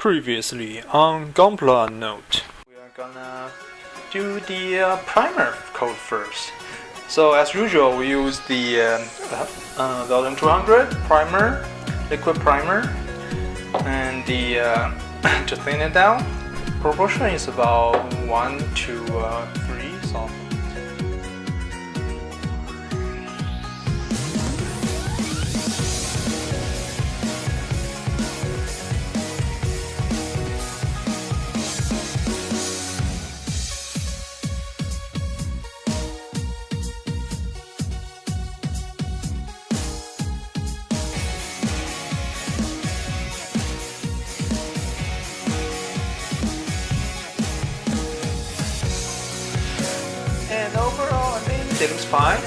Previously on Gunpla Note, we are gonna do the primer coat first. So as usual, we use the 1200 primer, liquid primer, and the to thin it down. Proportion is about 1 to 3. So. And overall, I think it looks fine,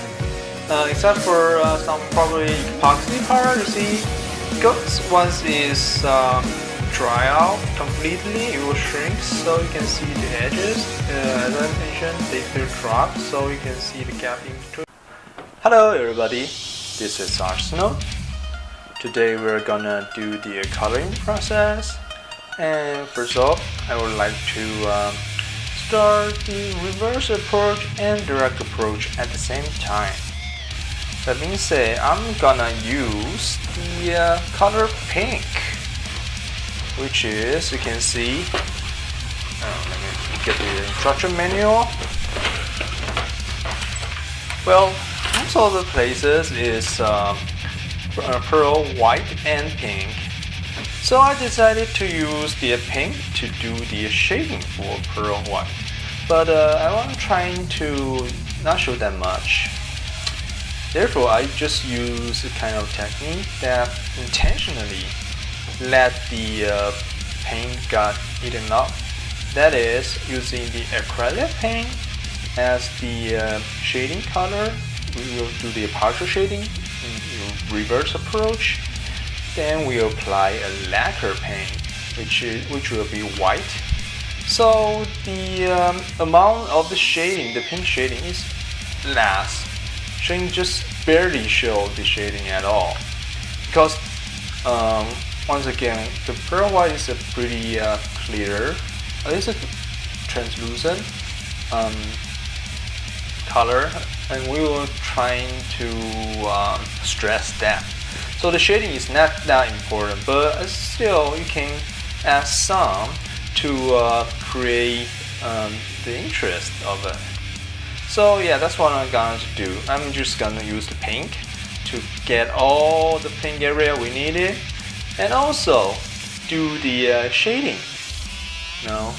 except for some probably epoxy part. You see, because once it's dry out completely, it will shrink, so you can see the edges. As I mentioned, they still drop, so you can see the gap in between. Hello, everybody. This is Artz Note. Today we're gonna do the coloring process, and first off, I would like to start the reverse approach and direct approach at the same time. That being said, I'm gonna use the color pink, which is, you can see, let me get the instruction manual. Well, most of the places is pearl white and pink. So I decided to use the pink to do the shading for pearl white, but I was trying to not show that much. Therefore, I just use a kind of technique that intentionally let the paint get eaten up. That is, using the acrylic paint as the shading color. We will do the partial shading in reverse approach. Then we apply a lacquer paint, which will be white. So the amount of the shading, the pink shading, is less. Shading just barely show the shading at all, because once again, the pearl white is a pretty clear, it's a translucent color, and we will trying to stress that. So the shading is not that important, but still you can add some to create the interest of it. So yeah, that's what I'm going to do. I'm just going to use the pink to get all the pink area we needed, and also do the shading. No,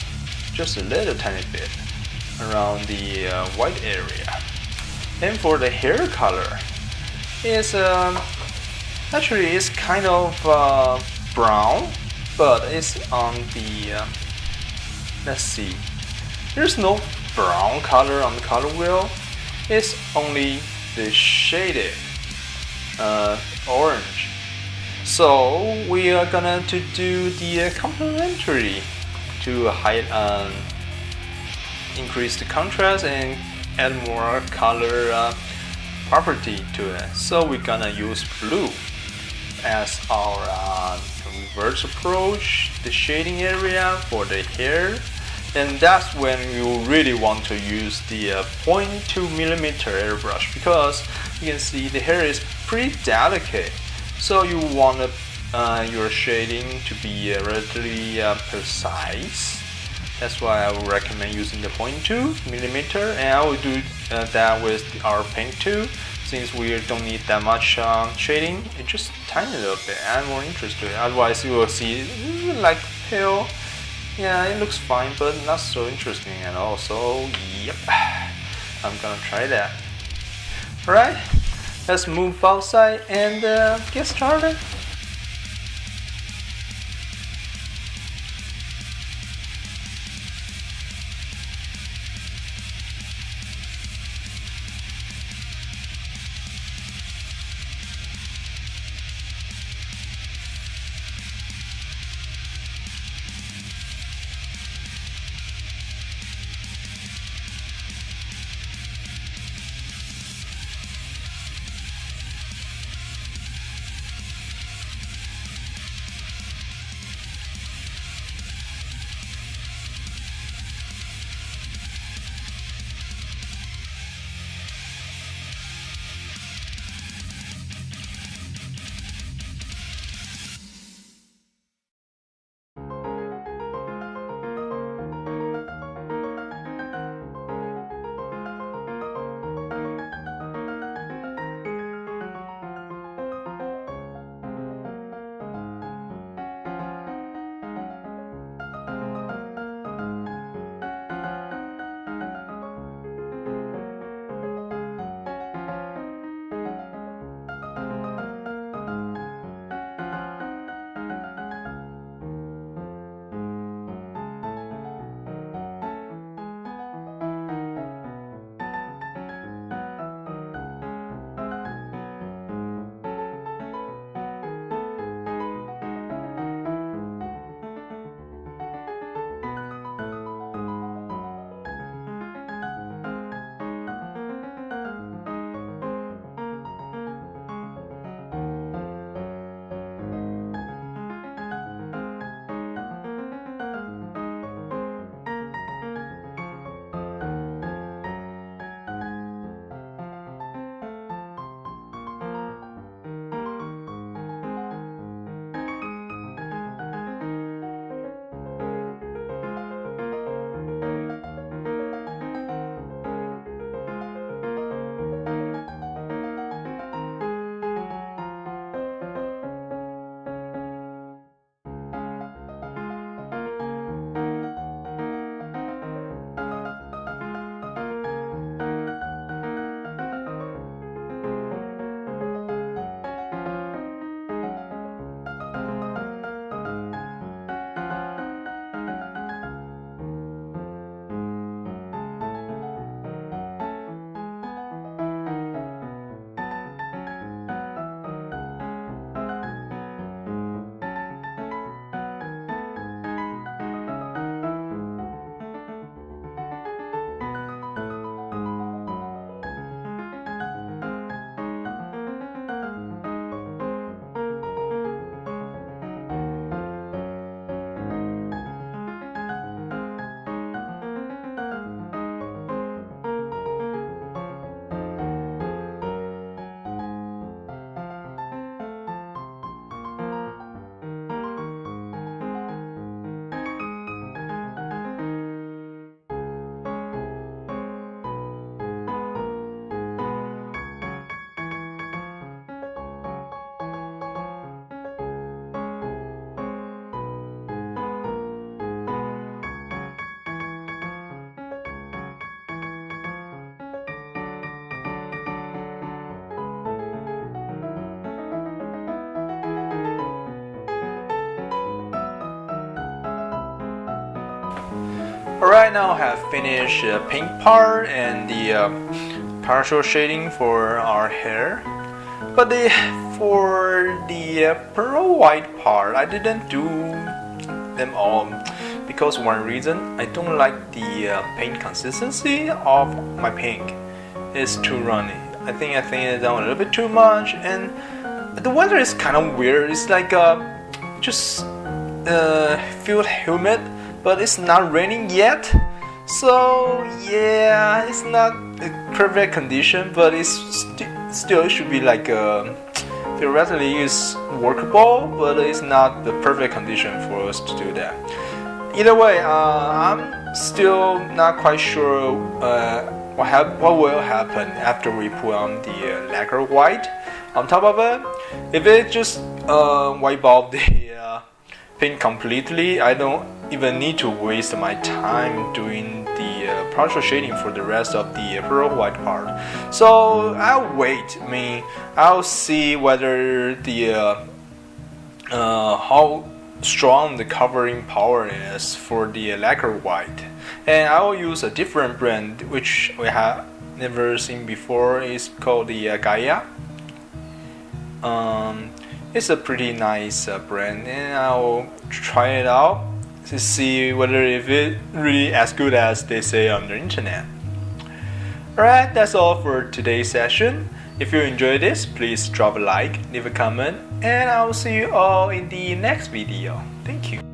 just a little tiny bit around the white area. And for the hair color, it's actually, it's kind of brown, but it's on the, let's see, there's no brown color on the color wheel, it's only the shaded orange. So we are gonna to do the complementary to hide, increase the contrast and add more color property to it. So we're gonna use blue as our reverse approach, the shading area for the hair, and that's when you really want to use the 0.2mm airbrush, because you can see the hair is pretty delicate, so you want your shading to be relatively precise. That's why I would recommend using the 0.2mm, and I will do that with our paint too. Since we don't need that much shading, it's just tiny little bit. I'm more interested. Otherwise, you will see like pale. Yeah, it looks fine, but not so interesting at all. So, yep, I'm gonna try that. Alright, let's move outside and get started. Alright, now I have finished the pink part and the partial shading for our hair. But for the pearl white part, I didn't do them all because one reason, I don't like the paint consistency of my pink. It's too runny. I think I thin it down a little bit too much, and the weather is kind of weird. It's like just feel humid, but it's not raining yet. So yeah, it's not a perfect condition, but it's still it should be like theoretically it's workable, but it's not the perfect condition for us to do that. Either way, I'm still not quite sure what will happen after we put on the Lacquer White on top of it. If it just wipe off the paint completely, I don't even need to waste my time doing the partial shading for the rest of the pearl white part. So I'll wait. I mean, I'll see whether the how strong the covering power is for the Lacquer White, and I will use a different brand which we have never seen before. It's called the Gaia. It's a pretty nice brand, and I'll try it out to see whether if it really as good as they say on the internet. Alright, that's all for today's session. If you enjoyed this, please drop a like, leave a comment, and I will see you all in the next video. Thank you.